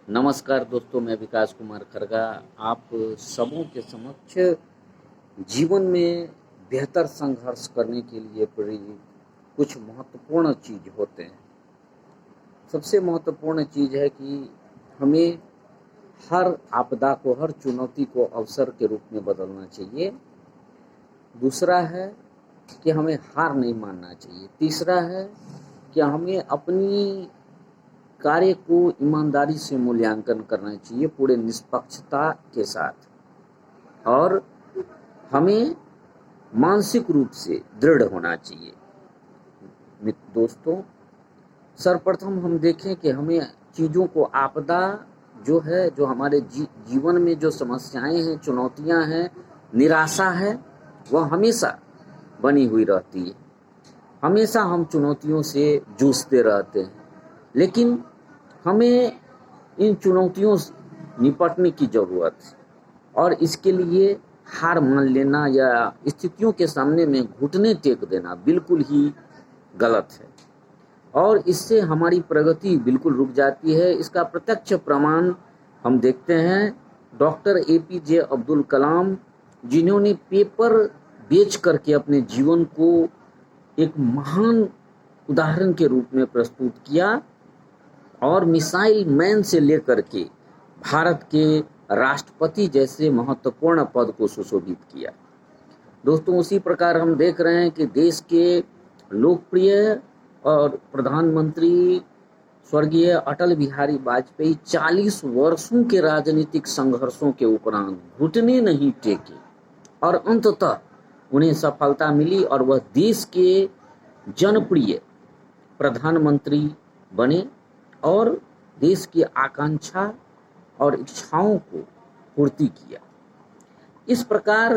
नमस्कार दोस्तों, मैं विकास कुमार खरगा आप सबों के समक्ष जीवन में बेहतर संघर्ष करने के लिए प्रेरित कुछ महत्वपूर्ण चीज होते हैं। सबसे महत्वपूर्ण चीज है कि हमें हर आपदा को, हर चुनौती को अवसर के रूप में बदलना चाहिए। दूसरा है कि हमें हार नहीं मानना चाहिए। तीसरा है कि हमें अपनी कार्य को ईमानदारी से मूल्यांकन करना चाहिए, पूरे निष्पक्षता के साथ। और हमें मानसिक रूप से दृढ़ होना चाहिए। दोस्तों, सर्वप्रथम हम देखें कि हमें चीज़ों को, आपदा जो है, जो हमारे जीवन में जो समस्याएं हैं, चुनौतियां हैं, निराशा है, वह हमेशा बनी हुई रहती है। हमेशा हम चुनौतियों से जूझते रहते हैं, लेकिन हमें इन चुनौतियों से निपटने की ज़रूरत है। और इसके लिए हार मान लेना या स्थितियों के सामने में घुटने टेक देना बिल्कुल ही गलत है, और इससे हमारी प्रगति बिल्कुल रुक जाती है। इसका प्रत्यक्ष प्रमाण हम देखते हैं डॉक्टर APJ अब्दुल कलाम, जिन्होंने पेपर बेच करके अपने जीवन को एक महान उदाहरण के रूप में प्रस्तुत किया और मिसाइल मैन से लेकर के भारत के राष्ट्रपति जैसे महत्वपूर्ण पद को सुशोभित किया। दोस्तों, उसी प्रकार हम देख रहे हैं कि देश के लोकप्रिय और प्रधानमंत्री स्वर्गीय अटल बिहारी वाजपेयी 40 वर्षों के राजनीतिक संघर्षों के उपरांत घुटने नहीं टेके और अंततः उन्हें सफलता मिली और वह देश के जनप्रिय प्रधानमंत्री बने और देश की आकांक्षा और इच्छाओं को पूर्ति किया। इस प्रकार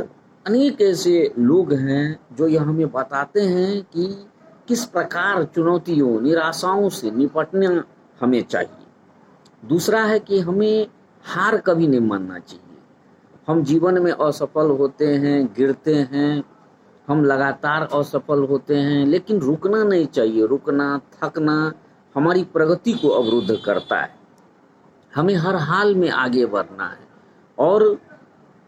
अनेक ऐसे लोग हैं जो यह हमें बताते हैं कि किस प्रकार चुनौतियों, निराशाओं से निपटना हमें चाहिए। दूसरा है कि हमें हार कभी नहीं मानना चाहिए। हम जीवन में असफल होते हैं, गिरते हैं, हम लगातार असफल होते हैं, लेकिन रुकना नहीं चाहिए। रुकना, थकना हमारी प्रगति को अवरुद्ध करता है। हमें हर हाल में आगे बढ़ना है और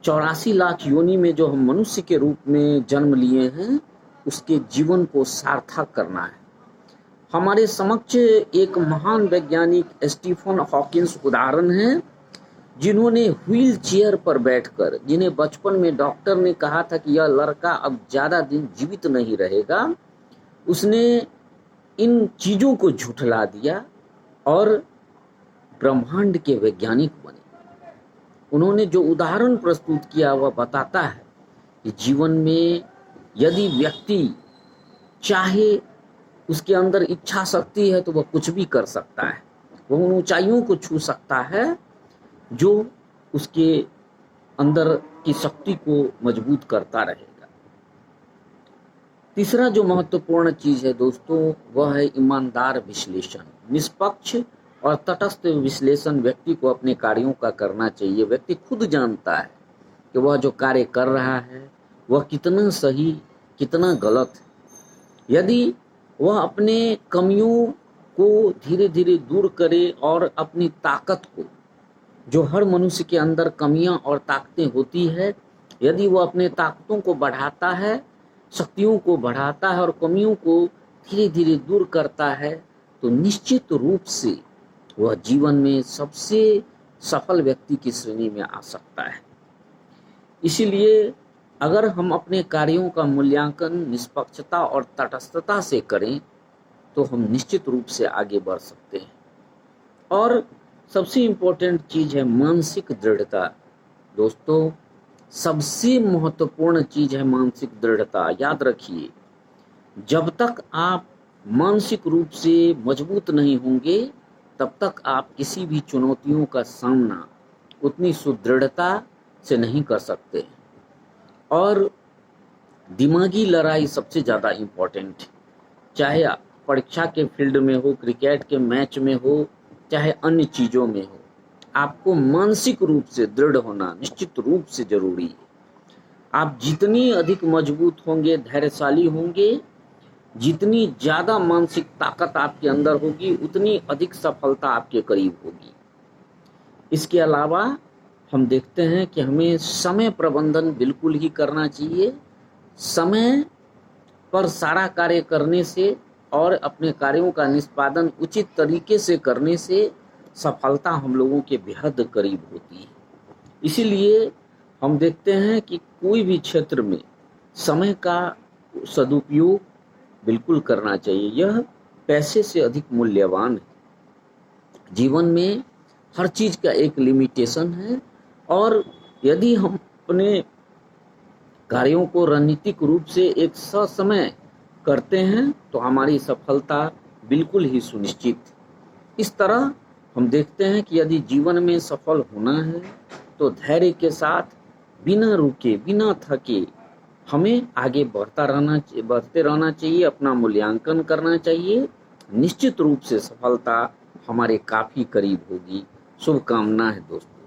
84 लाख योनि में जो हम मनुष्य के रूप में जन्म लिए हैं, उसके जीवन को सार्थक करना है। हमारे समक्ष एक महान वैज्ञानिक स्टीफन हॉकिंस उदाहरण है, जिन्होंने व्हील चेयर पर बैठकर, जिन्हें बचपन में डॉक्टर ने कहा था कि यह लड़का अब ज्यादा दिन जीवित नहीं रहेगा, उसने इन चीजों को झुठला दिया और ब्रह्मांड के वैज्ञानिक बने। उन्होंने जो उदाहरण प्रस्तुत किया वह बताता है कि जीवन में यदि व्यक्ति चाहे, उसके अंदर इच्छा शक्ति है, तो वह कुछ भी कर सकता है। वह उन ऊंचाइयों को छू सकता है जो उसके अंदर की शक्ति को मजबूत करता रहेगा। तीसरा जो महत्वपूर्ण चीज है दोस्तों, वह है ईमानदार विश्लेषण। निष्पक्ष और तटस्थ विश्लेषण व्यक्ति को अपने कार्यों का करना चाहिए। व्यक्ति खुद जानता है कि वह जो कार्य कर रहा है वह कितना सही, कितना गलत है। यदि वह अपने कमियों को धीरे धीरे दूर करे और अपनी ताकत को, जो हर मनुष्य के अंदर कमियां और ताकतें होती है, यदि वह अपने ताकतों को बढ़ाता है, शक्तियों को बढ़ाता है और कमियों को धीरे धीरे दूर करता है, तो निश्चित रूप से वह जीवन में सबसे सफल व्यक्ति की श्रेणी में आ सकता है। इसीलिए अगर हम अपने कार्यों का मूल्यांकन निष्पक्षता और तटस्थता से करें तो हम निश्चित रूप से आगे बढ़ सकते हैं। और सबसे इम्पोर्टेंट चीज है मानसिक दृढ़ता। दोस्तों, सबसे महत्वपूर्ण चीज है मानसिक दृढ़ता। याद रखिए, जब तक आप मानसिक रूप से मजबूत नहीं होंगे, तब तक आप किसी भी चुनौतियों का सामना उतनी सुदृढ़ता से नहीं कर सकते। और दिमागी लड़ाई सबसे ज़्यादा इम्पोर्टेंट है, चाहे परीक्षा के फील्ड में हो, क्रिकेट के मैच में हो, चाहे अन्य चीज़ों में हो। आपको मानसिक रूप से दृढ़ होना निश्चित रूप से जरूरी है। आप जितनी अधिक मजबूत होंगे, धैर्यशाली होंगे, जितनी ज़्यादा मानसिक ताकत आपके अंदर होगी, उतनी अधिक सफलता आपके करीब होगी। इसके अलावा हम देखते हैं कि हमें समय प्रबंधन बिल्कुल ही करना चाहिए। समय पर सारा कार्य करने से और अपने कार्यों का निष्पादन उचित तरीके से करने से सफलता हम लोगों के बेहद करीब होती है। इसीलिए हम देखते हैं कि कोई भी क्षेत्र में समय का सदुपयोग बिल्कुल करना चाहिए। यह पैसे से अधिक मूल्यवान है। जीवन में हर चीज का एक लिमिटेशन है और यदि हम अपने कार्यों को रणनीतिक रूप से एक ससमय करते हैं तो हमारी सफलता बिल्कुल ही सुनिश्चित है। इस तरह हम देखते हैं कि यदि जीवन में सफल होना है तो धैर्य के साथ बिना रुके बिना थके हमें आगे बढ़ते रहना चाहिए, अपना मूल्यांकन करना चाहिए। निश्चित रूप से सफलता हमारे काफी करीब होगी। शुभकामना है दोस्तों।